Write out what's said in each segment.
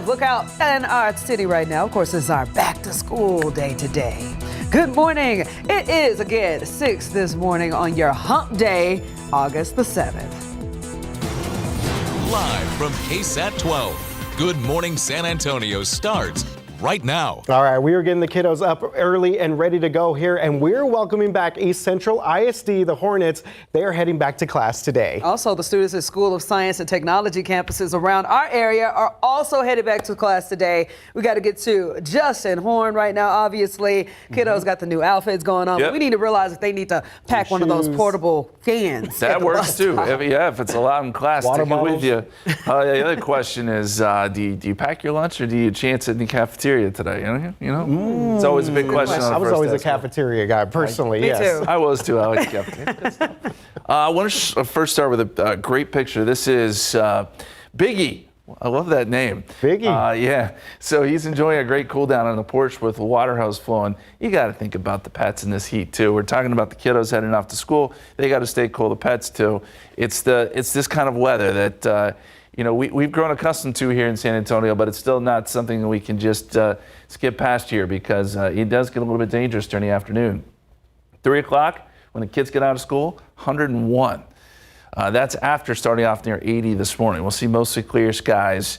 Look out in our city right now. Of course, it's our back to school day today. Good morning. It is again 6 this morning on your hump day, August the 7th. Live from KSAT 12. Good Morning San Antonio starts right now. All right, we are getting the kiddos up early and ready to go here, and we're welcoming back East Central ISD, the Hornets. They are heading back to class today. Also, the students at School of Science and Technology campuses around our area are also headed back to class today. We got to get to Justin Horn right now, obviously. Kiddos got the new outfits going on. Yep. But we need to realize that they need to pack one of those portable cans. That works too. If it's allowed in class, Water take it with bottles. you. The other question is, do you pack your lunch or do you chance it in the cafeteria today? It's always a big question. I was always a cafeteria guy, personally. Me yes. too. I was too. I like the cafeteria. Good stuff. I want to first start with a great picture. This is Biggie. I love that name. Biggie. Yeah. So he's enjoying a great cool down on the porch with the water hose flowing. You got to think about the pets in this heat too. We're talking about the kiddos heading off to school. They got to stay cool. The pets too. It's this kind of weather that we've grown accustomed to here in San Antonio, but it's still not something that we can just skip past here because it does get a little bit dangerous during the afternoon. 3 o'clock when the kids get out of school, 101. That's after starting off near 80 this morning. We'll see mostly clear skies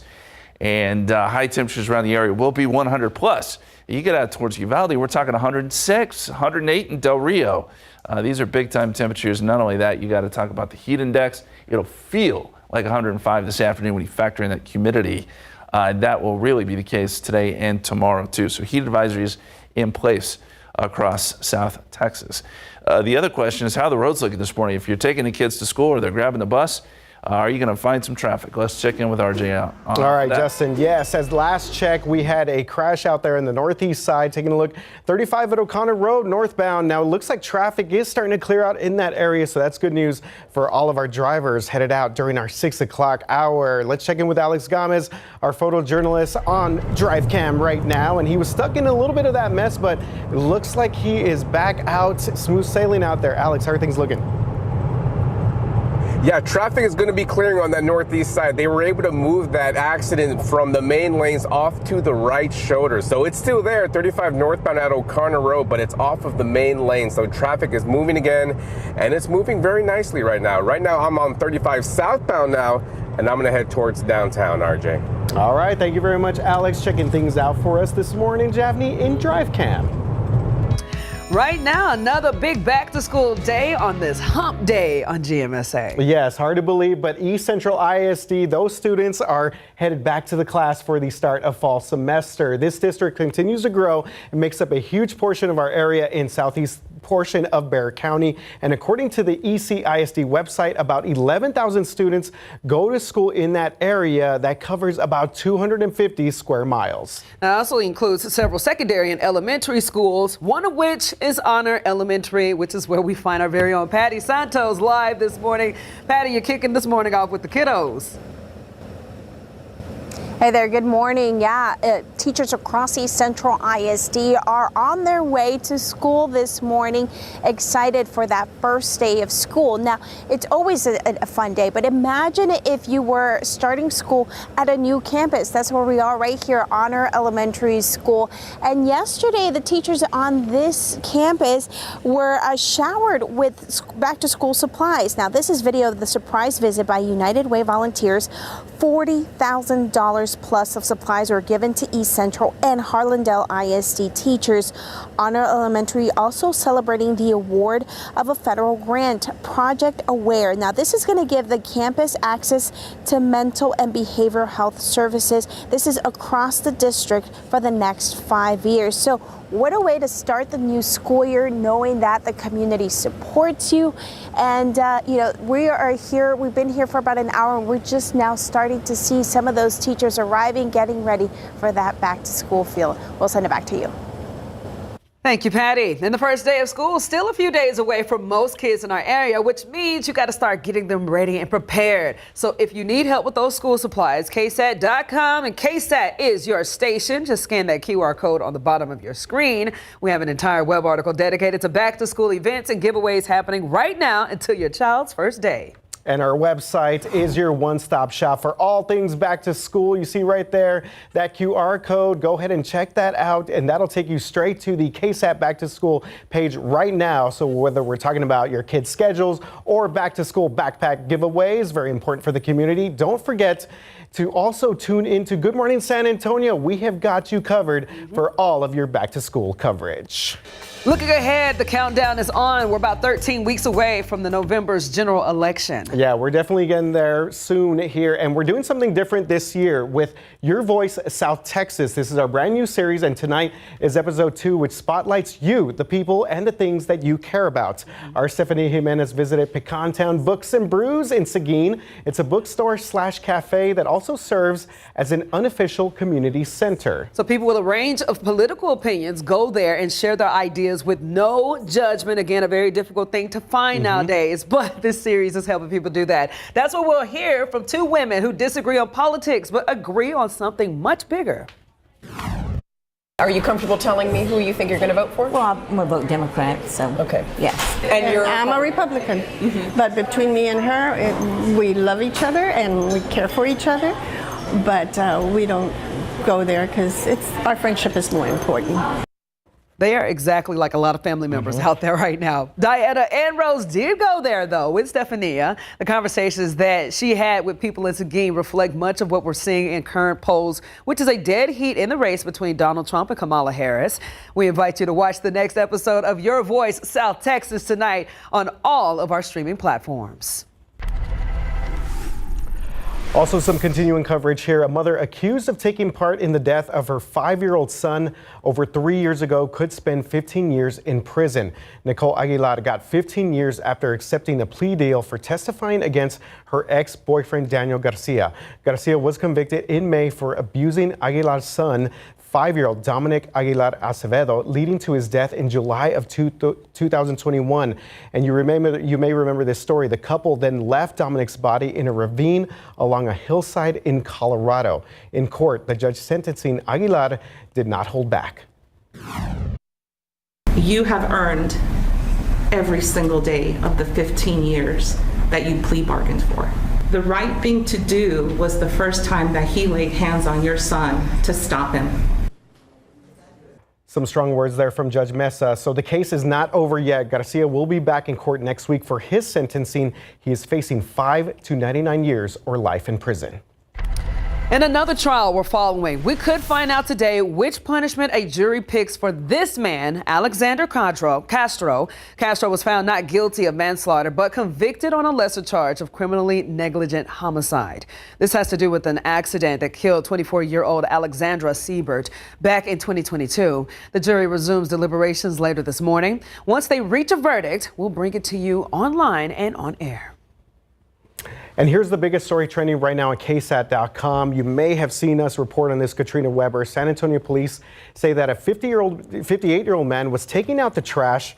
and high temperatures around the area will be 100 plus. You get out towards Uvalde, we're talking 106, 108 in Del Rio. These are big time temperatures. Not only that, you got to talk about the heat index. It'll feel like 105 this afternoon when you factor in that humidity. That will really be the case today and tomorrow too. So heat advisories in place across South Texas. The other question is how the roads looking this morning. If you're taking the kids to school or they're grabbing the bus, are you going to find some traffic? Let's check in with RJ. All right, Justin. Yes, as last check, we had a crash out there in the northeast side. Taking a look, 35 at O'Connor Road northbound. Now, it looks like traffic is starting to clear out in that area, so that's good news for all of our drivers headed out during our 6 o'clock hour. Let's check in with Alex Gomez, our photojournalist on Drive Cam right now, and he was stuck in a little bit of that mess, but it looks like he is back out, smooth sailing out there. Alex, how are things looking? Yeah, traffic is going to be clearing on that northeast side. They were able to move that accident from the main lanes off to the right shoulder. So it's still there, 35 northbound at O'Connor Road, but it's off of the main lane. So traffic is moving again, and it's moving very nicely right now. Right now, I'm on 35 southbound now, and I'm going to head towards downtown, RJ. All right, thank you very much, Alex. Checking things out for us this morning, Javni, in Drive Cam. Right now, another big back to school day on this hump day on GMSA. Yes, hard to believe, but East Central ISD, those students are headed back to the class for the start of fall semester. This district continues to grow and makes up a huge portion of our area in southeast portion of Bexar County. And according to the ECISD website, about 11,000 students go to school in that area. That covers about 250 square miles. Now, it also includes several secondary and elementary schools, one of which is Honor Elementary, which is where we find our very own Patty Santos live this morning. Patty, you're kicking this morning off with the kiddos. Hey there, good morning. Yeah, teachers across East Central ISD are on their way to school this morning, excited for that first day of school. Now, it's always a fun day, but imagine if you were starting school at a new campus. That's where we are right here, Honor Elementary School. And yesterday, the teachers on this campus were showered with back to school supplies. Now, this is video of the surprise visit by United Way volunteers. $40,000 plus of supplies were given to East Central and Harlandale ISD teachers. Honor Elementary also celebrating the award of a federal grant, Project Aware. Now, this is going to give the campus access to mental and behavioral health services. This is across the district for the next 5 years. So what a way to start the new school year, knowing that the community supports you. And, we are here. We've been here for about an hour. And we're just now starting to see some of those teachers arriving, getting ready for that back to school feel. We'll send it back to you. Thank you, Patty. And the first day of school is still a few days away for most kids in our area, which means you got to start getting them ready and prepared. So if you need help with those school supplies, KSAT.com, and KSAT is your station. Just scan that QR code on the bottom of your screen. We have an entire web article dedicated to back to school events and giveaways happening right now until your child's first day. And our website is your one-stop shop for all things back to school. You see right there that QR code. Go ahead and check that out, and that'll take you straight to the KSAT back to school page right now. So whether we're talking about your kids' schedules or back to school backpack giveaways, very important for the community. Don't forget to also tune into Good Morning San Antonio. We have got you covered for all of your back to school coverage. Looking ahead, the countdown is on. We're about 13 weeks away from the November's general election. Yeah, we're definitely getting there soon here, and we're doing something different this year with Your Voice South Texas. This is our brand new series, and tonight is episode 2, which spotlights you, the people, and the things that you care about. Our Stephanie Jimenez visited Pecan Town Books and Brews in Seguin. It's a bookstore / cafe that also serves as an unofficial community center. So people with a range of political opinions go there and share their ideas with no judgment. Again, a very difficult thing to find nowadays, but this series is helping people do that. That's what we'll hear from 2 women who disagree on politics but agree on something much bigger. Are you comfortable telling me who you think you're going to vote for? Well, I'm going to vote Democrat, so. Okay. Yes. And you're I'm a Republican, but between me and her, we love each other and we care for each other, but we don't go there because our friendship is more important. They are exactly like a lot of family members out there right now. Diana and Rose did go there, though, with Stephania. The conversations that she had with people in Seguin reflect much of what we're seeing in current polls, which is a dead heat in the race between Donald Trump and Kamala Harris. We invite you to watch the next episode of Your Voice South Texas tonight on all of our streaming platforms. Also, some continuing coverage here. A mother accused of taking part in the death of her 5-year-old son over 3 years ago could spend 15 years in prison. Nicole Aguilar got 15 years after accepting a plea deal for testifying against her ex-boyfriend, Daniel Garcia. Garcia was convicted in May for abusing Aguilar's son, 5-year-old Dominic Aguilar Acevedo, leading to his death in July of 2021. And you may remember this story. The couple then left Dominic's body in a ravine along a hillside in Colorado. In court, the judge sentencing Aguilar did not hold back. You have earned every single day of the 15 years that you plea bargained for. The right thing to do was the first time that he laid hands on your son to stop him. Some strong words there from Judge Mesa. So the case is not over yet. Garcia will be back in court next week for his sentencing. He is facing 5 to 99 years or life in prison. In another trial we're following, we could find out today which punishment a jury picks for this man, Alexander Castro. Castro was found not guilty of manslaughter, but convicted on a lesser charge of criminally negligent homicide. This has to do with an accident that killed 24-year-old Alexandra Siebert back in 2022. The jury resumes deliberations later this morning. Once they reach a verdict, we'll bring it to you online and on air. And here's the biggest story trending right now on KSAT.com. You may have seen us report on this. Katrina Weber. San Antonio police say that a 58-year-old man was taking out the trash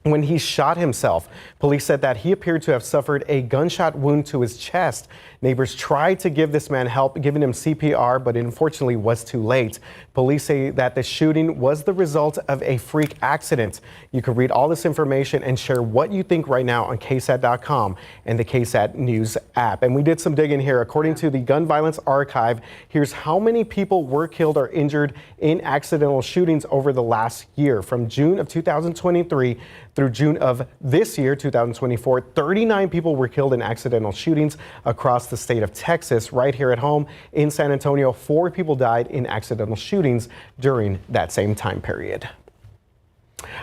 when he shot himself. Police said that he appeared to have suffered a gunshot wound to his chest. Neighbors tried to give this man help, giving him CPR, but it unfortunately was too late. Police say that the shooting was the result of a freak accident. You can read all this information and share what you think right now on KSAT.com and the KSAT News app. And we did some digging here. According to the Gun Violence Archive, here's how many people were killed or injured in accidental shootings over the last year. From June of 2023 through June of this year, 2024, 39 people were killed in accidental shootings across the state of Texas. Right here at home in San Antonio, 4 people died in accidental shootings during that same time period.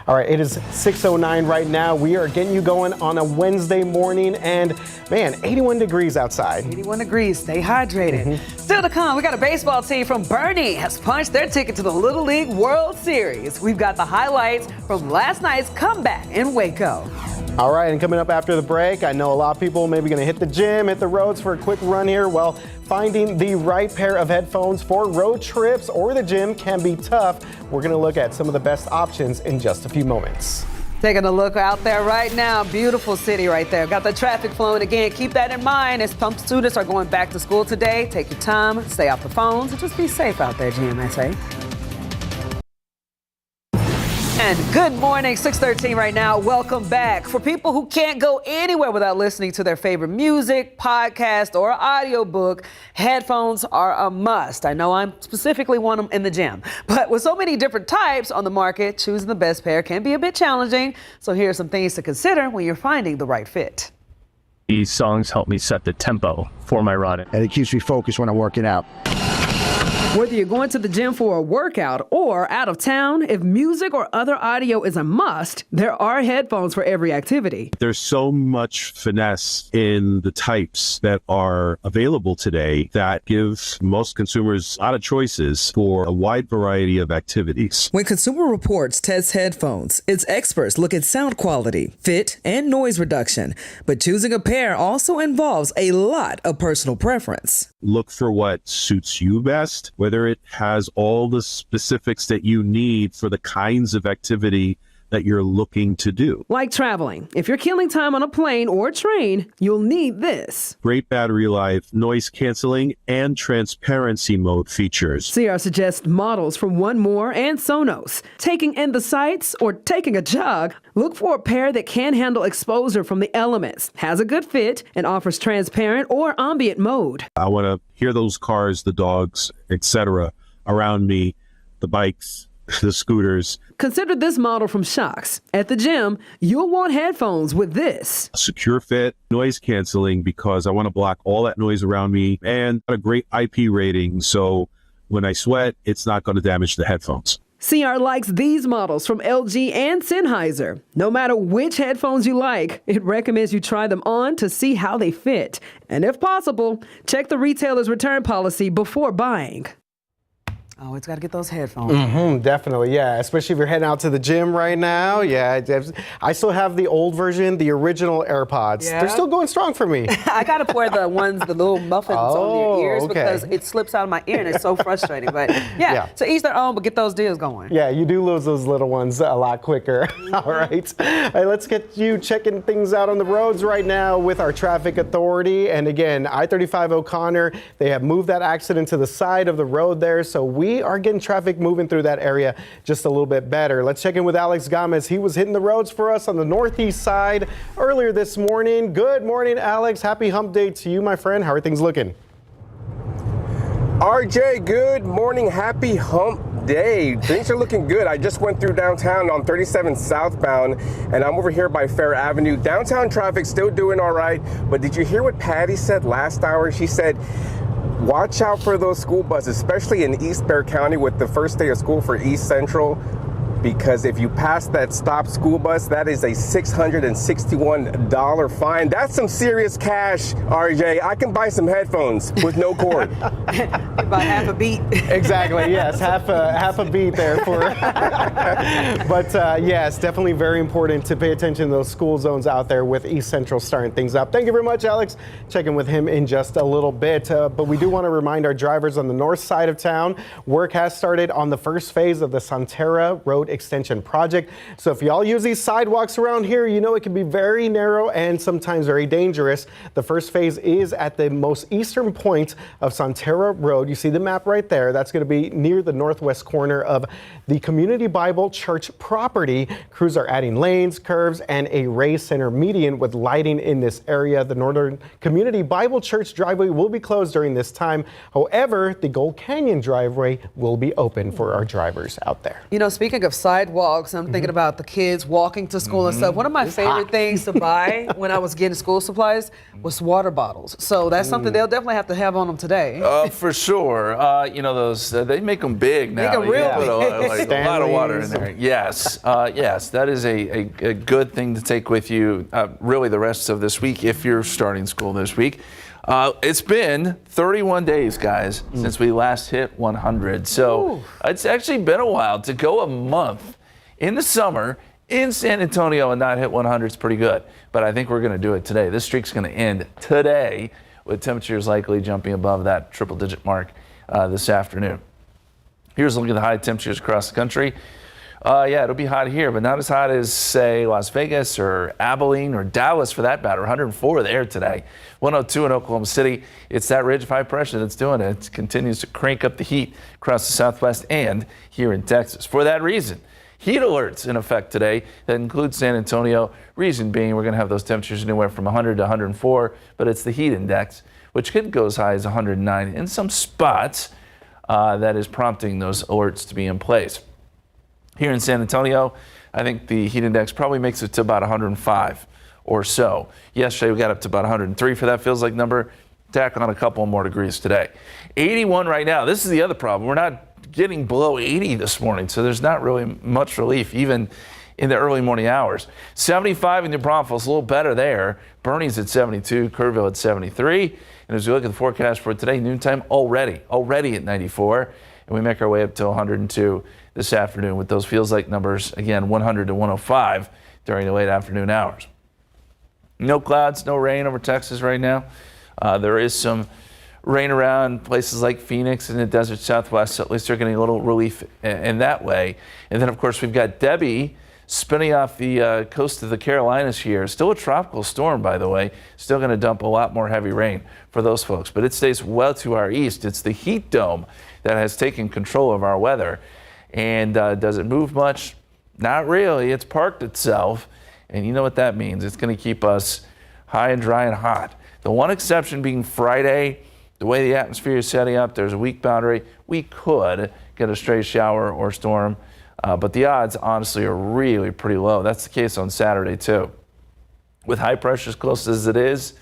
All right, it is 6:09 right now. We are getting you going on a Wednesday morning, and man, 81 degrees outside. 81 degrees, stay hydrated. Still to come, we got a baseball team from Bernie has punched their ticket to the Little League World Series. We've got the highlights from last night's comeback in Waco. All right, and coming up after the break, I know a lot of people maybe going to hit the gym, hit the roads for a quick run here. Well, finding the right pair of headphones for road trips or the gym can be tough. We're going to look at some of the best options in just a few moments. Taking a look out there right now. Beautiful city right there. Got the traffic flowing again. Keep that in mind as some students are going back to school today. Take your time, stay off the phones, and just be safe out there, GMSA. And good morning, 6:13 right now. Welcome back. For people who can't go anywhere without listening to their favorite music, podcast, or audiobook, headphones are a must. I know I specifically want them in the gym. But with so many different types on the market, choosing the best pair can be a bit challenging. So here are some things to consider when you're finding the right fit. These songs help me set the tempo for my running. And it keeps me focused when I'm working out. Whether you're going to the gym for a workout or out of town, if music or other audio is a must, there are headphones for every activity. There's so much finesse in the types that are available today that give most consumers a lot of choices for a wide variety of activities. When Consumer Reports tests headphones, its experts look at sound quality, fit, and noise reduction. But choosing a pair also involves a lot of personal preference. Look for what suits you best, whether it has all the specifics that you need for the kinds of activity that you're looking to do. Like traveling. If you're killing time on a plane or train, you'll need this. Great battery life, noise canceling, and transparency mode features. CR suggests models from One More and Sonos. Taking in the sights or taking a jog, look for a pair that can handle exposure from the elements, has a good fit, and offers transparent or ambient mode. I want to hear those cars, the dogs, etc. around me, the bikes, the scooters. Consider this model from Shocks. At the gym, you'll want headphones with this. Secure fit, noise canceling, because I want to block all that noise around me, and a great IP rating, so when I sweat, it's not going to damage the headphones. CR likes these models from LG and Sennheiser. No matter which headphones you like, it recommends you try them on to see how they fit. And if possible, check the retailer's return policy before buying. Oh, it's got to get those headphones. Definitely, yeah. Especially if you're heading out to the gym right now. Yeah, I still have the old version, the original AirPods. Yeah. They're still going strong for me. I got to wear the little muffins on your ears because it slips out of my ear and it's so frustrating. But yeah, to each their own, but get those deals going. Yeah, you do lose those little ones a lot quicker. All right. Let's get you checking things out on the roads right now with our traffic authority. And again, I-35 O'Connor, they have moved that accident to the side of the road there. So we are getting traffic moving through that area just a little bit better. Let's check in with Alex Gomez. He was hitting the roads for us on the northeast side earlier this morning. Good morning, Alex. Happy hump day to you, my friend. How are things looking? RJ, good morning. Happy hump day. Things are looking good. I just went through downtown on 37 southbound, and I'm over here by Fair Avenue. Downtown traffic still doing all right, but did you hear what Patty said last hour? She said, watch out for those school buses, especially in East Bexar County with the first day of school for East Central, because if you pass that stopped school bus, that is a $661 fine. That's some serious cash, RJ. I can buy some headphones with no cord. About half a beat. Exactly, yes, half a beat there for. But yes, definitely very important to pay attention to those school zones out there with East Central starting things up. Thank you very much, Alex. Checking with him in just a little bit. But we do want to remind our drivers on the north side of town, work has started on the first phase of the Santera Road Extension project. So if y'all use these sidewalks around here, you know it can be very narrow and sometimes very dangerous. The first phase is at the most eastern point of Santera Road. You see the map right there. That's going to be near the northwest corner of the Community Bible Church property. Crews are adding lanes, curves, and a raised center median with lighting in this area. The Northern Community Bible Church driveway will be closed during this time. However, the Gold Canyon driveway will be open for our drivers out there. You know, speaking of sidewalks, I'm thinking about the kids walking to school and stuff. One of my favorite things to buy when I was getting school supplies was water bottles. So that's something they'll definitely have to have on them today. For sure. You know, those they make them big now. Make them real big. A lot of water in there. Yes. Yes, that is a good thing to take with you really the rest of this week if you're starting school this week. It's been 31 days, guys, since we last hit 100. So it's actually been a while. To go a month in the summer in San Antonio and not hit 100 is pretty good. But I think we're going to do it today. This streak's going to end today with temperatures likely jumping above that triple-digit mark this afternoon. Here's a look at the high temperatures across the country. Yeah, it'll be hot here, but not as hot as, say, Las Vegas or Abilene or Dallas for that matter. 104 there today. 102 in Oklahoma City. It's that ridge of high pressure that's doing it. It continues to crank up the heat across the Southwest and here in Texas. For that reason, heat alerts in effect today that include San Antonio. Reason being, we're going to have those temperatures anywhere from 100 to 104, but it's the heat index, which could go as high as 109 in some spots. That is prompting those alerts to be in place. Here in San Antonio, I think the heat index probably makes it to about 105 or so. Yesterday, we got up to about 103 for that feels like number. Tack on a couple more degrees today. 81 right now. This is the other problem. We're not getting below 80 this morning, so there's not really much relief even in the early morning hours. 75 in New Braunfels, a little better there. Bernie's at 72, Kerrville at 73. And as we look at the forecast for today, noontime already at 94. And we make our way up to 102 this afternoon with those feels like numbers, again, 100 to 105 during the late afternoon hours. No clouds, no rain over Texas right now. There is some rain around places like Phoenix and the desert Southwest, so at least they're getting a little relief in that way. And then, of course, we've got Debbie spinning off the coast of the Carolinas here. Still a tropical storm, by the way. Still going to dump a lot more heavy rain for those folks, but it stays well to our east. It's the heat dome that has taken control of our weather. And does it move much? Not really. It's parked itself. And you know what that means. It's going to keep us high and dry and hot. The one exception being Friday, the way the atmosphere is setting up, there's a weak boundary. We could get a stray shower or storm, but the odds, honestly, are really pretty low. That's the case on Saturday, too. With high pressure as close as it is,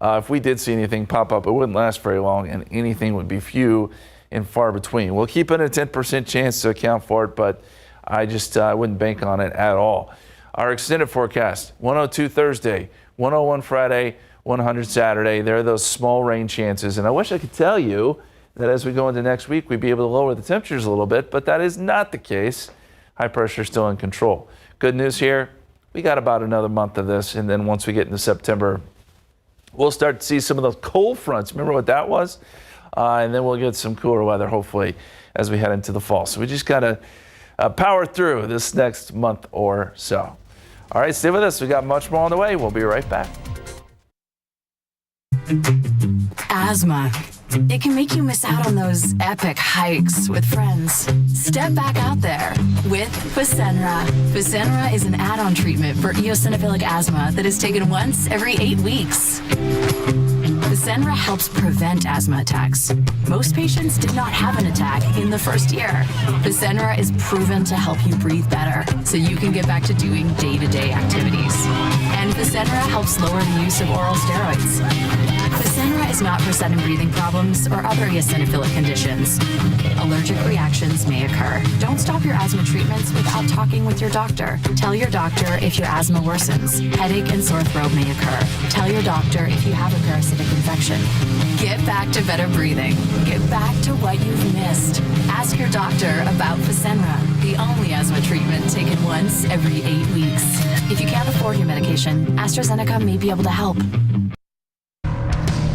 if we did see anything pop up, it wouldn't last very long, and anything would be few and far between. We'll keep it a 10% chance to account for it, but I just wouldn't bank on it at all. Our extended forecast, 102 Thursday, 101 Friday, 100 Saturday. There are those small rain chances, and I wish I could tell you that as we go into next week, we'd be able to lower the temperatures a little bit, but that is not the case. High pressure is still in control. Good news here, we got about another month of this, and then once we get into September, we'll start to see some of those cold fronts. Remember what that was? And then we'll get some cooler weather, hopefully, as we head into the fall. So we just got to power through this next month or so. All right, stay with us. We got much more on the way. We'll be right back. Asthma. It can make you miss out on those epic hikes with friends. Step back out there with Fasenra. Fasenra is an add-on treatment for eosinophilic asthma that is taken once every 8 weeks. Fasenra helps prevent asthma attacks. Most patients did not have an attack in the first year. Fasenra is proven to help you breathe better so you can get back to doing day-to-day activities. And Fasenra helps lower the use of oral steroids. Fasenra is not for sudden breathing problems or other eosinophilic conditions. Allergic reactions may occur. Don't stop your asthma treatments without talking with your doctor. Tell your doctor if your asthma worsens. Headache and sore throat may occur. Tell your doctor if you have a parasitic infection. Get back to better breathing. Get back to what you've missed. Ask your doctor about Fasenra, the only asthma treatment taken once every 8 weeks. If you can't afford your medication, AstraZeneca may be able to help.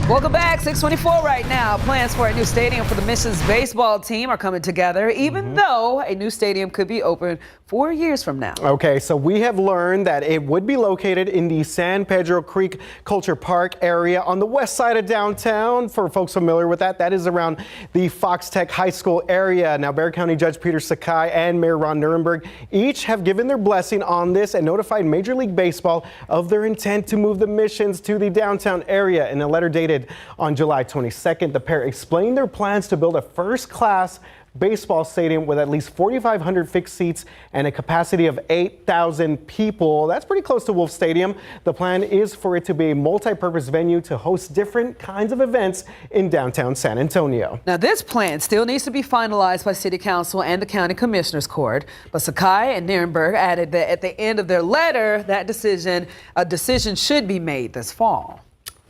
Welcome back. 6:24 right now. Plans for a new stadium for the Missions baseball team are coming together, even though a new stadium could be open 4 years from now. Okay, so we have learned that it would be located in the San Pedro Creek Culture Park area on the west side of downtown. For folks familiar with that, that is around the Fox Tech High School area. Now, Bexar County Judge Peter Sakai and Mayor Ron Nirenberg each have given their blessing on this and notified Major League Baseball of their intent to move the Missions to the downtown area. In a letter dated on July 22nd, the pair explained their plans to build a first-class baseball stadium with at least 4,500 fixed seats and a capacity of 8,000 people. That's pretty close to Wolf Stadium. The plan is for it to be a multi-purpose venue to host different kinds of events in downtown San Antonio. Now, this plan still needs to be finalized by City Council and the County Commissioners Court, but Sakai and Nirenberg added that at the end of their letter, a decision should be made this fall.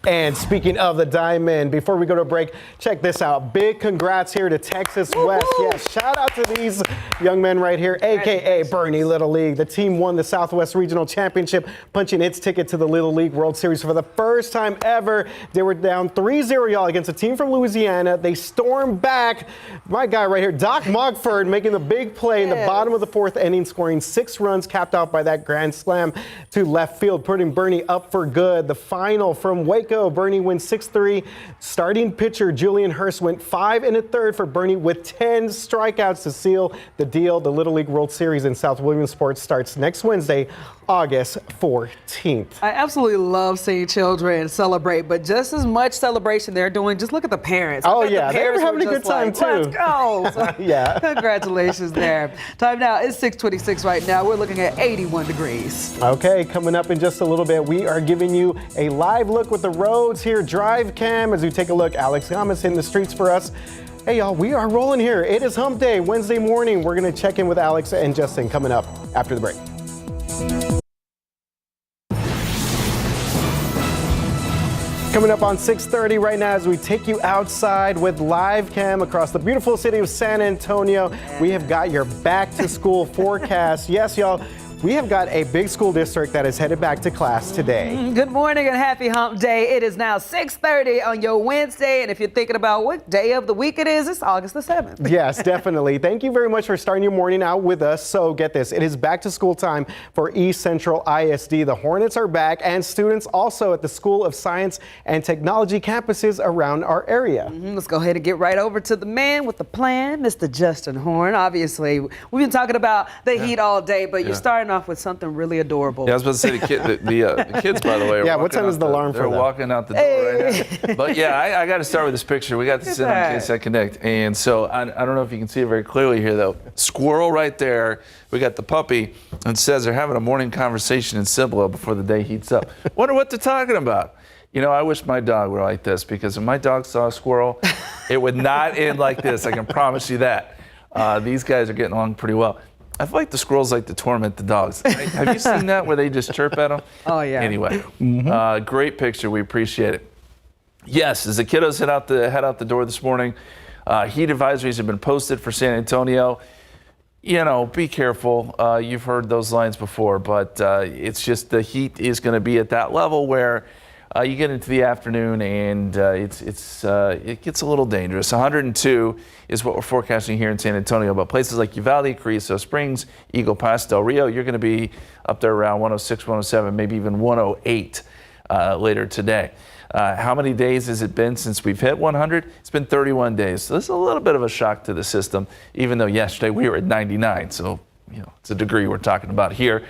And speaking of the Diamond, before we go to break, check this out. Big congrats here to Texas West. Yes, shout out to these young men right here, a.k.a. Bernie Little League. The team won the Southwest Regional Championship, punching its ticket to the Little League World Series for the first time ever. They were down 3-0, y'all, against a team from Louisiana. They stormed back. My guy right here, Doc Mogford, making the big play in the bottom of the fourth inning, scoring 6 runs, capped out by that grand slam to left field, putting Bernie up for good. The final from Waco go. Bernie wins 6-3. Starting pitcher Julian Hurst went 5 1/3 for Bernie with 10 strikeouts to seal the deal. The Little League World Series in South Williamsport starts next Wednesday, August 14th. I absolutely love seeing children celebrate, but just as much celebration they're doing, just look at the parents. Oh, yeah, they're having a good time, too. Let's go. So, yeah. Congratulations there. Time now is 6:26 right now. We're looking at 81 degrees. Okay, coming up in just a little bit, we are giving you a live look with the roads here, Drive Cam, as we take a look. Alex Gomez hitting the streets for us. Hey, y'all, we are rolling here. It is Hump Day, Wednesday morning. We're going to check in with Alex and Justin coming up after the break. Coming up on 6:30 right now as we take you outside with live cam across the beautiful city of San Antonio. We have got your back to school forecast. Yes, y'all. We have got a big school district that is headed back to class today. Good morning and happy hump day. It is now 6:30 on your Wednesday. And if you're thinking about what day of the week it is, it's August the 7th. Yes, definitely. Thank you very much for starting your morning out with us. So get this, it is back to school time for East Central ISD. The Hornets are back and students also at the School of Science and Technology campuses around our area. Let's go ahead and get right over to the man with the plan, Mr. Justin Horn. Obviously, we've been talking about the heat all day, but you're starting off with something really adorable. Yeah, I was about to say the kids, by the way. Yeah, what time is the alarm for that? They're walking out the door right now. But yeah, I got to start with this picture. We got this in on KSAT Connect. And so I don't know if you can see it very clearly here, though. Squirrel right there. We got the puppy. And it says they're having a morning conversation in Cibolo before the day heats up. Wonder what they're talking about. You know, I wish my dog were like this, because if my dog saw a squirrel, it would not end like this. I can promise you that. These guys are getting along pretty well. I feel like the squirrels like to torment the dogs. Have you seen that where they just chirp at them? Oh, yeah. Anyway, great picture. We appreciate it. Yes, as the kiddos head out the door this morning, heat advisories have been posted for San Antonio. You know, be careful. You've heard those lines before, but it's just the heat is going to be at that level where you get into the afternoon and it gets a little dangerous. 102 is what we're forecasting here in San Antonio, but places like Uvalde, Carrizo Springs, Eagle Pass, Del Rio, you're going to be up there around 106, 107, maybe even 108 later today. How many days has it been since we've hit 100? It's been 31 days. So this is a little bit of a shock to the system, even though yesterday we were at 99. So, you know, it's a degree we're talking about here.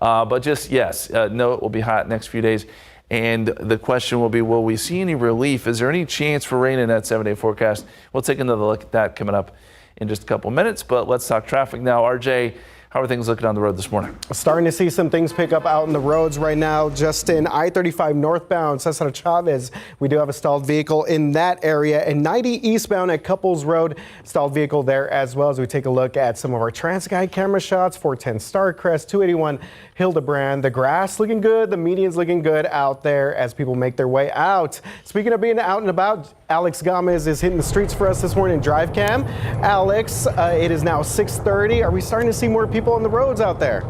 But just, yes, no, it will be hot next few days. And the question will be, will we see any relief? Is there any chance for rain in that 7-day forecast? We'll take another look at that coming up in just a couple minutes. But let's talk traffic now. RJ, how are things looking on the road this morning? Starting to see some things pick up out on the roads right now. Just in I-35 northbound, Cesar Chavez, we do have a stalled vehicle in that area. And 90 eastbound at Couples Road, stalled vehicle there as well, as we take a look at some of our TransGuide camera shots. 410 Starcrest, 281 Hildebrand. The grass looking good, the median's looking good out there as people make their way out. Speaking of being out and about, Alex Gomez is hitting the streets for us this morning. Drive Cam. Alex, it is now 6:30. Are we starting to see more people on the roads out there?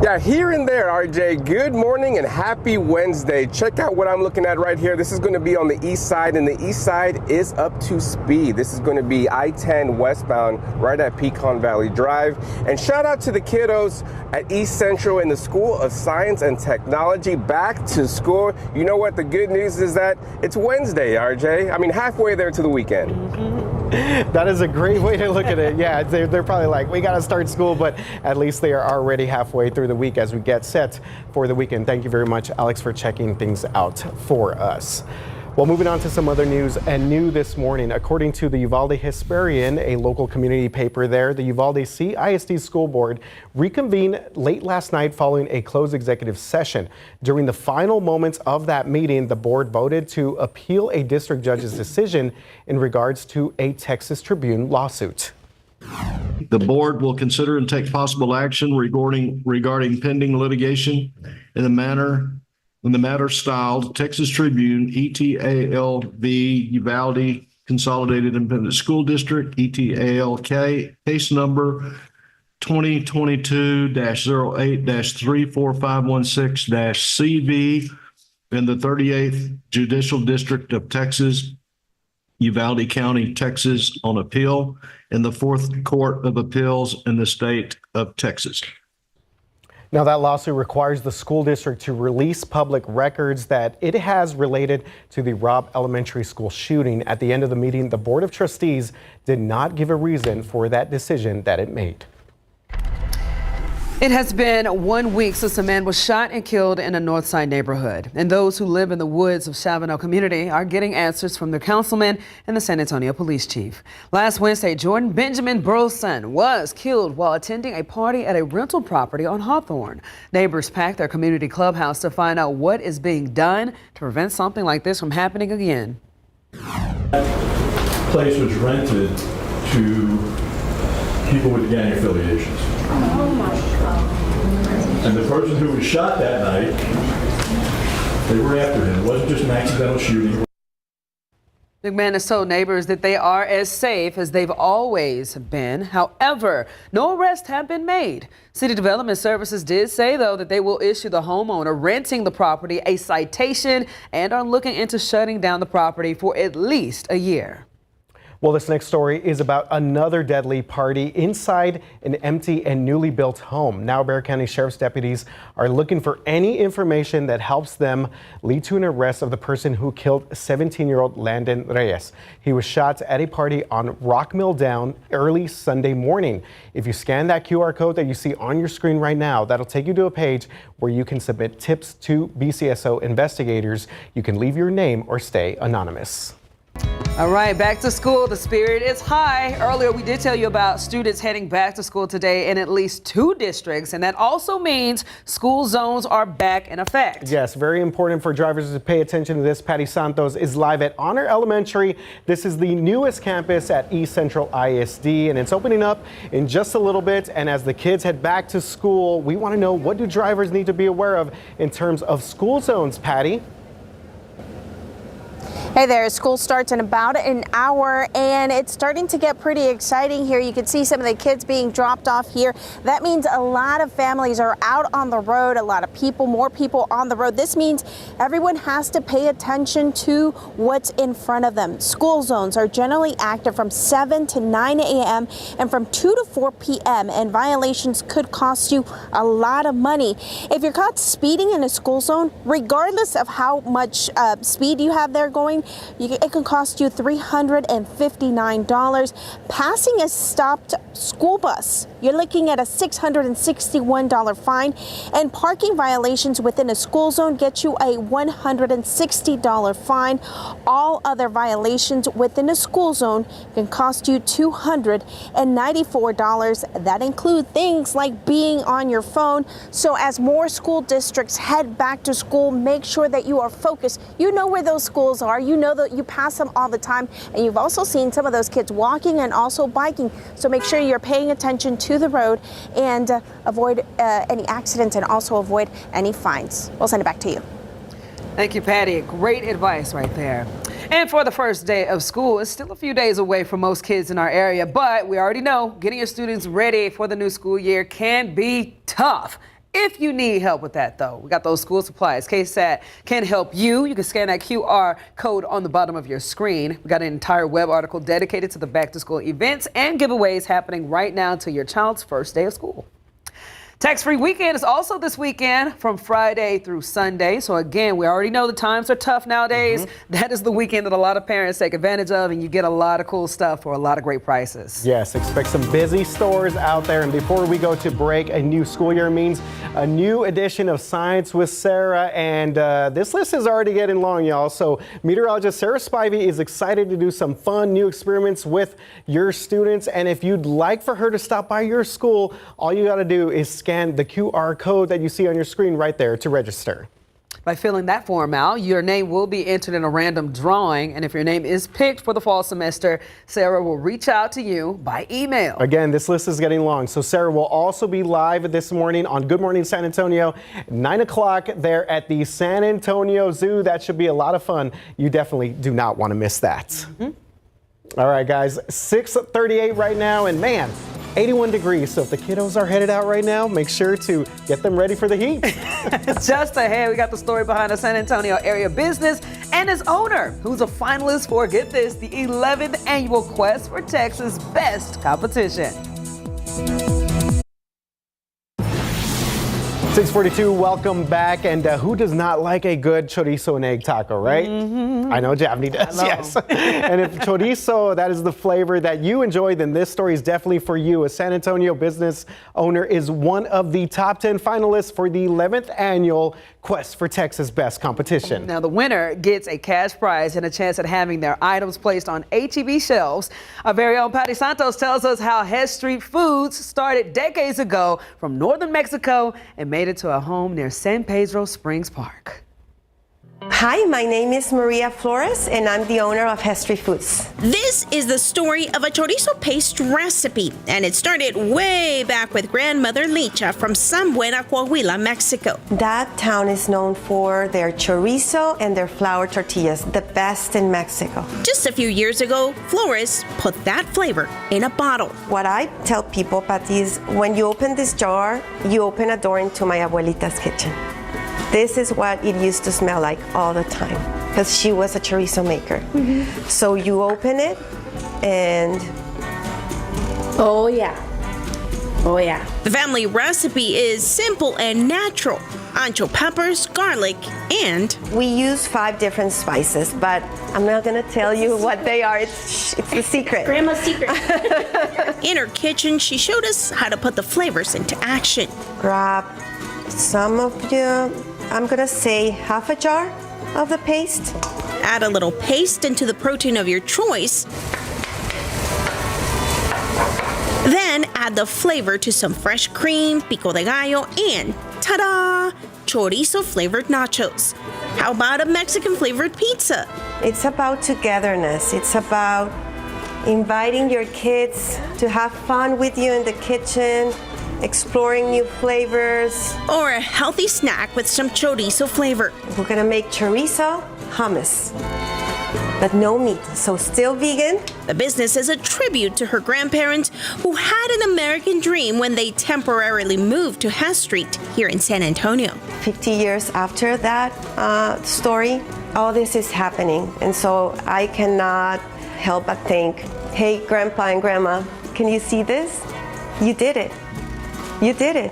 Yeah, here and there, RJ. Good morning and happy Wednesday. Check out what I'm looking at right here. This is going to be on the east side, and the east side is up to speed. This is going to be I-10 westbound right at Pecan Valley Drive. And shout out to the kiddos at East Central and the School of Science and Technology, back to school. You know what? The good news is that it's Wednesday, RJ. I mean, halfway there to the weekend. That is a great way to look at it. Yeah, they're probably like, we got to start school, but at least they are already halfway through the week as we get set for the weekend. Thank you very much, Alex, for checking things out for us. Well, moving on to some other news, and new this morning, according to the Uvalde Hesperian, a local community paper there, the Uvalde CISD School Board reconvened late last night following a closed executive session. During the final moments of that meeting, the board voted to appeal a district judge's decision in regards to a Texas Tribune lawsuit. The board will consider and take possible action regarding pending litigation in the matter styled Texas Tribune ETALV Uvalde Consolidated Independent School District ETALK case number 2022-08-34516-CV in the 38th Judicial District of Texas, Uvalde County, Texas, on appeal in the 4th Court of Appeals in the state of Texas. Now, that lawsuit requires the school district to release public records that it has related to the Robb Elementary School shooting. At the end of the meeting, the Board of Trustees did not give a reason for that decision that it made. It has been 1 week since a man was shot and killed in a Northside neighborhood. And those who live in the woods of Chavanel community are getting answers from their councilman and the San Antonio police chief. Last Wednesday, Jordan Benjamin Burleson was killed while attending a party at a rental property on Hawthorne. Neighbors packed their community clubhouse to find out what is being done to prevent something like this from happening again. That place was rented to people with gang affiliations. Oh my God. And the person who was shot that night, they were after him. It wasn't just an accidental shooting. McMahon has told neighbors that they are as safe as they've always been. However, no arrests have been made. City Development Services did say, though, that they will issue the homeowner renting the property a citation and are looking into shutting down the property for at least a year. Well, this next story is about another deadly party inside an empty and newly built home. Now, Bexar County Sheriff's deputies are looking for any information that helps them lead to an arrest of the person who killed 17-year-old Landon Reyes. He was shot at a party on Rock Mill Down early Sunday morning. If you scan that QR code that you see on your screen right now, that'll take you to a page where you can submit tips to BCSO investigators. You can leave your name or stay anonymous. All right, back to school. The spirit is high. Earlier, we did tell you about students heading back to school today in at least 2 districts, and that also means school zones are back in effect. Yes, very important for drivers to pay attention to this. Patty Santos is live at Honor Elementary. This is the newest campus at East Central ISD, and it's opening up in just a little bit. And as the kids head back to school, we want to know, what do drivers need to be aware of in terms of school zones, Patty? Hey there, school starts in about an hour and it's starting to get pretty exciting here. You can see some of the kids being dropped off here. That means a lot of families are out on the road, a lot of people, more people on the road. This means everyone has to pay attention to what's in front of them. School zones are generally active from 7 to 9 a.m. and from 2 to 4 p.m. and violations could cost you a lot of money. If you're caught speeding in a school zone, regardless of how much speed you have there going, it can cost you $359. Passing a stopped school bus, you're looking at a $661 fine, and parking violations within a school zone get you a $160 fine. All other violations within a school zone can cost you $294. That includes things like being on your phone. So as more school districts head back to school, make sure that you are focused. You know where those schools are. You know that you pass them all the time, and you've also seen some of those kids walking and also biking. So make sure you're paying attention to the road and avoid any accidents and also avoid any fines. We'll send it back to you. Thank you, Patty. Great advice right there. And for the first day of school, it's still a few days away for most kids in our area, but we already know getting your students ready for the new school year can be tough. If you need help with that, though, we got those school supplies. KSAT can help you. You can scan that QR code on the bottom of your screen. We got an entire web article dedicated to the back to school events and giveaways happening right now until your child's first day of school. Tax-free weekend is also this weekend from Friday through Sunday. So again, we already know the times are tough nowadays. That is the weekend that a lot of parents take advantage of, and you get a lot of cool stuff for a lot of great prices. Yes, expect some busy stores out there. And before we go to break, a new school year means a new edition of Science with Sarah. And this list is already getting long, y'all. So meteorologist Sarah Spivey is excited to do some fun new experiments with your students. And if you'd like for her to stop by your school, all you got to do is scan the QR code that you see on your screen right there to register. By filling that form out, your name will be entered in a random drawing, and if your name is picked for the fall semester, Sarah will reach out to you by email. Again, this list is getting long, so Sarah will also be live this morning on Good Morning San Antonio, 9 o'clock there at the San Antonio Zoo. That should be a lot of fun. You definitely do not want to miss that. All right, guys, 6:38 right now, and man, 81 degrees. So if the kiddos are headed out right now, make sure to get them ready for the heat. Just ahead, we got the story behind a San Antonio area business and its owner, who's a finalist for, get this, the 11th annual Quest for Texas Best Competition. 642, welcome back. And who does not like a good chorizo and egg taco, right? I know Javni does, yes. And if chorizo, that is the flavor that you enjoy, then this story is definitely for you. A San Antonio business owner is one of the top 10 finalists for the 11th annual Quest for Texas Best competition. Now, the winner gets a cash prize and a chance at having their items placed on HEB shelves. Our very own Patty Santos tells us how Hess Street Foods started decades ago from northern Mexico and made it to a home near San Pedro Springs Park. Hi, my name is Maria Flores, and I'm the owner of Hess Street Foods. This is the story of a chorizo paste recipe, and it started way back with grandmother Licha from San Buena, Coahuila, Mexico. That town is known for their chorizo and their flour tortillas, the best in Mexico. Just a few years ago, Flores put that flavor in a bottle. What I tell people, Patty, is when you open this jar, you open a door into my abuelita's kitchen. This is what it used to smell like all the time, because she was a chorizo maker. So you open it and oh yeah. The family recipe is simple and natural. Ancho peppers, garlic, and we use 5 different spices, but I'm not gonna tell you what they are. It's the secret. Grandma's secret. In her kitchen, she showed us how to put the flavors into action. Grab some of you. I'm gonna say half a jar of the paste. Add a little paste into the protein of your choice. Then add the flavor to some fresh cream, pico de gallo, and ta-da! Chorizo flavored nachos. How about a Mexican flavored pizza? It's about togetherness. It's about inviting your kids to have fun with you in the kitchen, exploring new flavors. Or a healthy snack with some chorizo flavor. We're gonna make chorizo hummus, but no meat, so still vegan. The business is a tribute to her grandparents who had an American dream when they temporarily moved to Hess Street here in San Antonio. 50 years after that story, all this is happening. And so I cannot help but think, hey, Grandpa and Grandma, can you see this? You did it. You did it.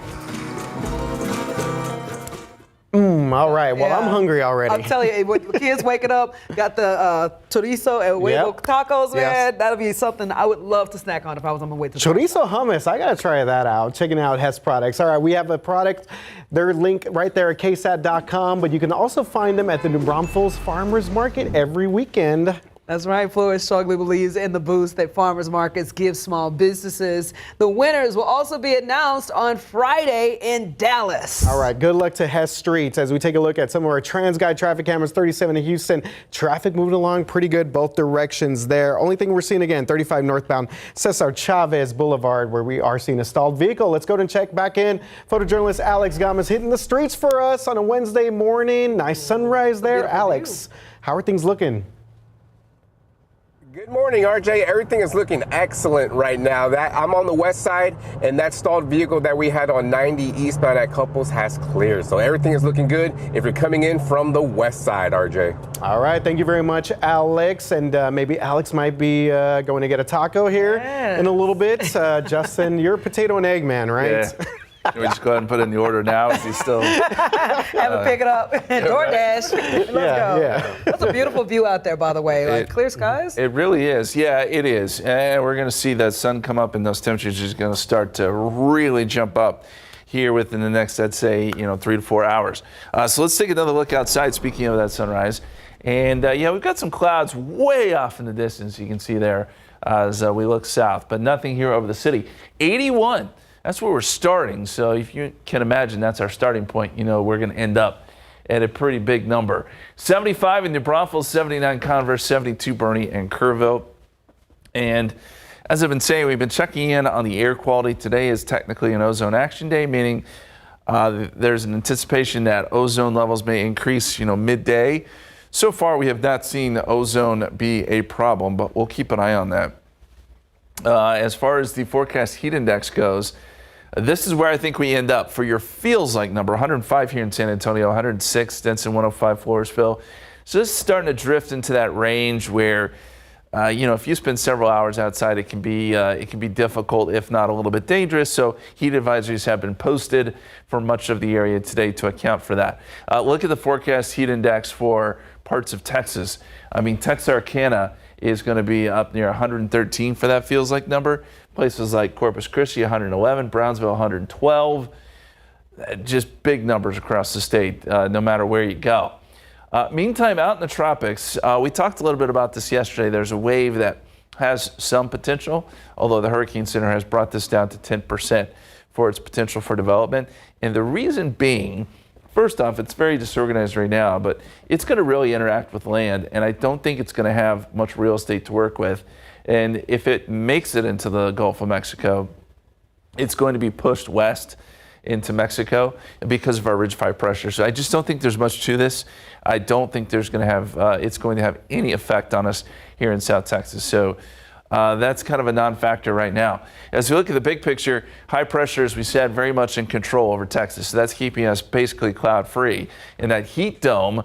All right. Well, I'm hungry already. I'm telling you, when the kids waking up, got the chorizo and huevo tacos, man. That'll be something I would love to snack on if I was on my way to chorizo hummus. I gotta try that out. Checking out Hess products. All right, we have a product. Their link right there at KSAT.com, but you can also find them at the New Braunfels Farmers Market every weekend. That's right. Flores strongly believes in the boost that farmers markets give small businesses. The winners will also be announced on Friday in Dallas. All right. Good luck to Hess Street as we take a look at some of our TransGuide traffic cameras. 37 in Houston. Traffic moving along pretty good both directions there. Only thing we're seeing again, 35 northbound Cesar Chavez Boulevard, where we are seeing a stalled vehicle. Let's go and check back in. Photojournalist Alex Gomez hitting the streets for us on a Wednesday morning. Nice sunrise there. Alex, how are things looking? Good morning, RJ. Everything is looking excellent right now. I'm on the west side, and that stalled vehicle that we had on 90 eastbound at Couples has cleared. So everything is looking good if you're coming in from the west side, RJ. All right. Thank you very much, Alex. And maybe Alex might be going to get a taco here in a little bit. Justin, you're a potato and egg man, right? Yeah. Can we just go ahead and put in the order now? Is he still? Have him pick it up. DoorDash. Let's go. Yeah. That's a beautiful view out there, by the way. Like clear skies. It really is. Yeah, it is. And we're going to see that sun come up, and those temperatures are going to start to really jump up here within the next, I'd say, 3 to 4 hours. So let's take another look outside. Speaking of that sunrise, and we've got some clouds way off in the distance. You can see there as we look south, but nothing here over the city. 81. That's where we're starting. So if you can imagine, that's our starting point. We're going to end up at a pretty big number. 75 in New Braunfels, 79 Converse, 72 Bernie and Kerrville. And as I've been saying, we've been checking in on the air quality. Today is technically an ozone action day, meaning there's an anticipation that ozone levels may increase, midday. So far, we have not seen ozone be a problem, but we'll keep an eye on that. As far as the forecast heat index goes, this is where I think we end up for your feels like number. 105 here in San Antonio, 106 Denson, 105 Floresville. So this is starting to drift into that range where if you spend several hours outside, it can be difficult, if not a little bit dangerous. So heat advisories have been posted for much of the area today to account for that. Look at the forecast heat index for parts of Texas. I mean, Texarkana is going to be up near 113 for that feels like number. Places like Corpus Christi, 111, Brownsville, 112. Just big numbers across the state, no matter where you go. Meantime, out in the tropics, we talked a little bit about this yesterday. There's a wave that has some potential, although the Hurricane Center has brought this down to 10% for its potential for development. And the reason being, first off, it's very disorganized right now, but it's going to really interact with land, and I don't think it's going to have much real estate to work with. And if it makes it into the Gulf of Mexico, it's going to be pushed west into Mexico because of our ridge 5 pressure. So I just don't think there's much to this. I don't think there's going to have it's going to have any effect on us here in South Texas. So that's kind of a non-factor right now. As we look at the big picture, high pressure, as we said, very much in control over Texas. So that's keeping us basically cloud-free. And that heat dome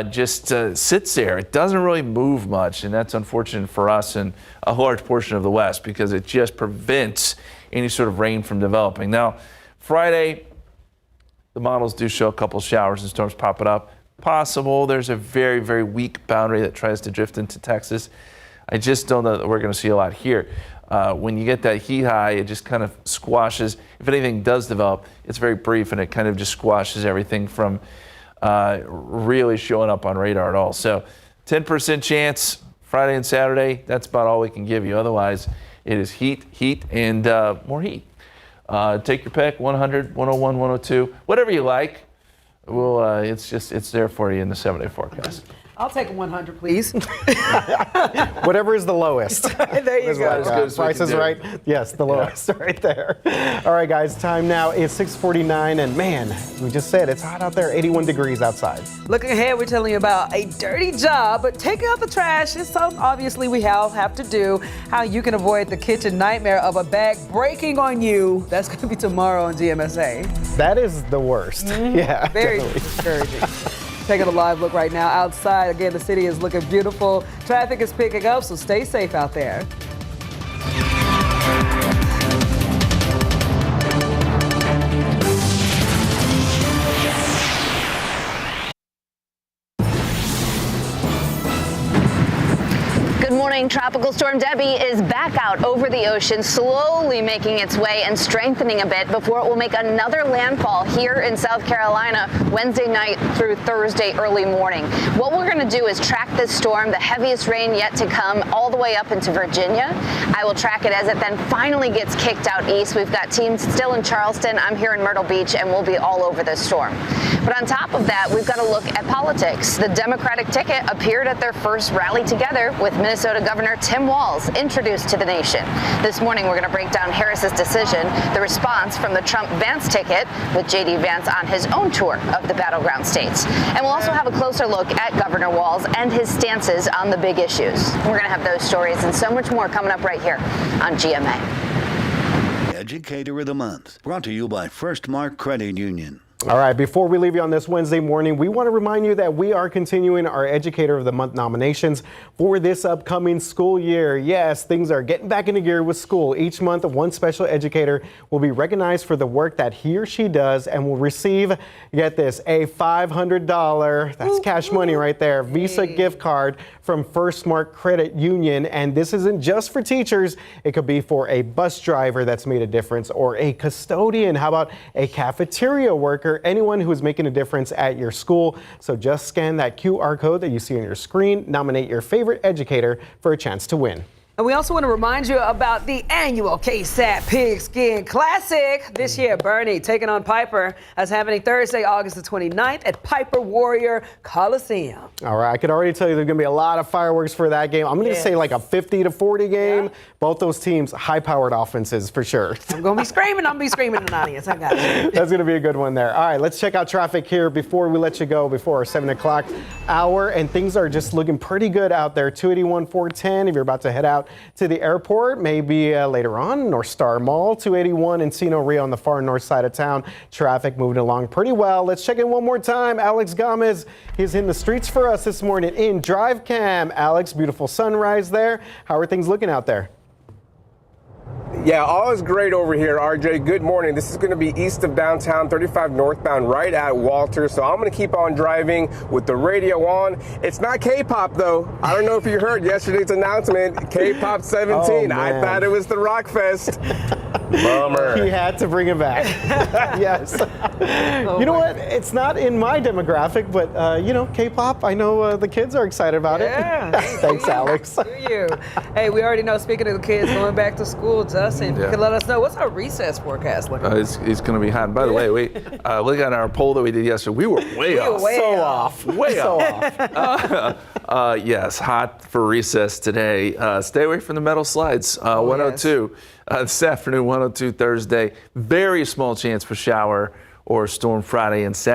just sits there. It doesn't really move much, and that's unfortunate for us and a large portion of the West because it just prevents any sort of rain from developing. Now, Friday, the models do show a couple showers and storms popping up. Possible. There's a very, very weak boundary that tries to drift into Texas. I just don't know that we're going to see a lot here. When you get that heat high, it just kind of squashes. If anything does develop, it's very brief, and it kind of just squashes everything from really showing up on radar at all. So 10% chance Friday and Saturday. That's about all we can give you. Otherwise, it is heat, and more heat. Take your pick, 100, 101, 102, whatever you like. Well, it's there for you in the 7-day forecast. I'll take a 100, please. Whatever is the lowest. There you go. Price is right. Yes, the lowest right there. All right, guys, time now is 6:49, and man, as we just said, it's hot out there, 81 degrees outside. Looking ahead, we're telling you about a dirty job, but taking out the trash is something obviously we all have to do. How you can avoid the kitchen nightmare of a bag breaking on you. That's going to be tomorrow on GMSA. That is the worst. Yeah, very definitely. discouraging. Taking a live look right now outside. Again, the city is looking beautiful. Traffic is picking up, so stay safe out there. Good morning. Tropical Storm Debbie is back out over the ocean, slowly making its way and strengthening a bit before it will make another landfall here in South Carolina Wednesday night through Thursday early morning. What we're going to do is track this storm, the heaviest rain yet to come, all the way up into Virginia. I will track it as it then finally gets kicked out east. We've got teams still in Charleston. I'm here in Myrtle Beach, and we'll be all over this storm. But on top of that, we've got to look at politics. The Democratic ticket appeared at their first rally together with Minnesota Governor Tim Walz introduced to the nation. This morning, we're going to break down Harris's decision, the response from the Trump-Vance ticket, with J.D. Vance on his own tour of the battleground states. And we'll also have a closer look at Governor Walz and his stances on the big issues. We're going to have those stories and so much more coming up right here on GMA. Educator of the Month, brought to you by First Mark Credit Union. All right, before we leave you on this Wednesday morning, we want to remind you that we are continuing our Educator of the Month nominations for this upcoming school year. Yes, things are getting back into gear with school. Each month, one special educator will be recognized for the work that he or she does and will receive, get this, a $500, that's cash money right there, Visa gift card from First Mark Credit Union. And this isn't just for teachers. It could be for a bus driver that's made a difference, or a custodian. How about a cafeteria worker? Anyone who is making a difference at your school. So just scan that QR code that you see on your screen, nominate your favorite educator for a chance to win. And we also want to remind you about the annual KSAT Pigskin Classic. This year, Bernie taking on Piper. That's happening Thursday, August the 29th at Piper Warrior Coliseum. All right, I could already tell you there's going to be a lot of fireworks for that game. I'm going to say like a 50-40 game. Yeah. Both those teams, high-powered offenses for sure. I'm going to be screaming. I'm going to be screaming in the audience. I got it. That's going to be a good one there. All right, let's check out traffic here before we let you go, before our 7 o'clock hour. And things are just looking pretty good out there. 281, 410 if you're about to head out out to the airport, maybe later on, North Star Mall, 281 Encino Rio on the far north side of town. Traffic moving along pretty well. Let's check in one more time. Alex Gomez is in the streets for us this morning in Drive Cam. Alex, beautiful sunrise there. How are things looking out there? Yeah, all is great over here, RJ. Good morning. This is going to be east of downtown, 35 northbound, right at Walter. So I'm going to keep on driving with the radio on. It's not K-pop, though. I don't know if you heard yesterday's announcement, K-pop 17. Oh, I thought it was the Rock Fest. Bummer. He had to bring it back. Yes. You know what? It's not in my demographic, but, you know, K-pop, I know the kids are excited about it. Thanks, Alex. Do you? Hey, we already know, speaking of the kids going back to school, Justin, you can let us know, what's our recess forecast looking like? It's going to be hot. By the way, we look at our poll that we did yesterday. We were way off. So off. Way so off. Yes, hot for recess today. Stay away from the metal slides. 102 this afternoon, 102 Thursday. Very small chance for shower or storm Friday and Saturday.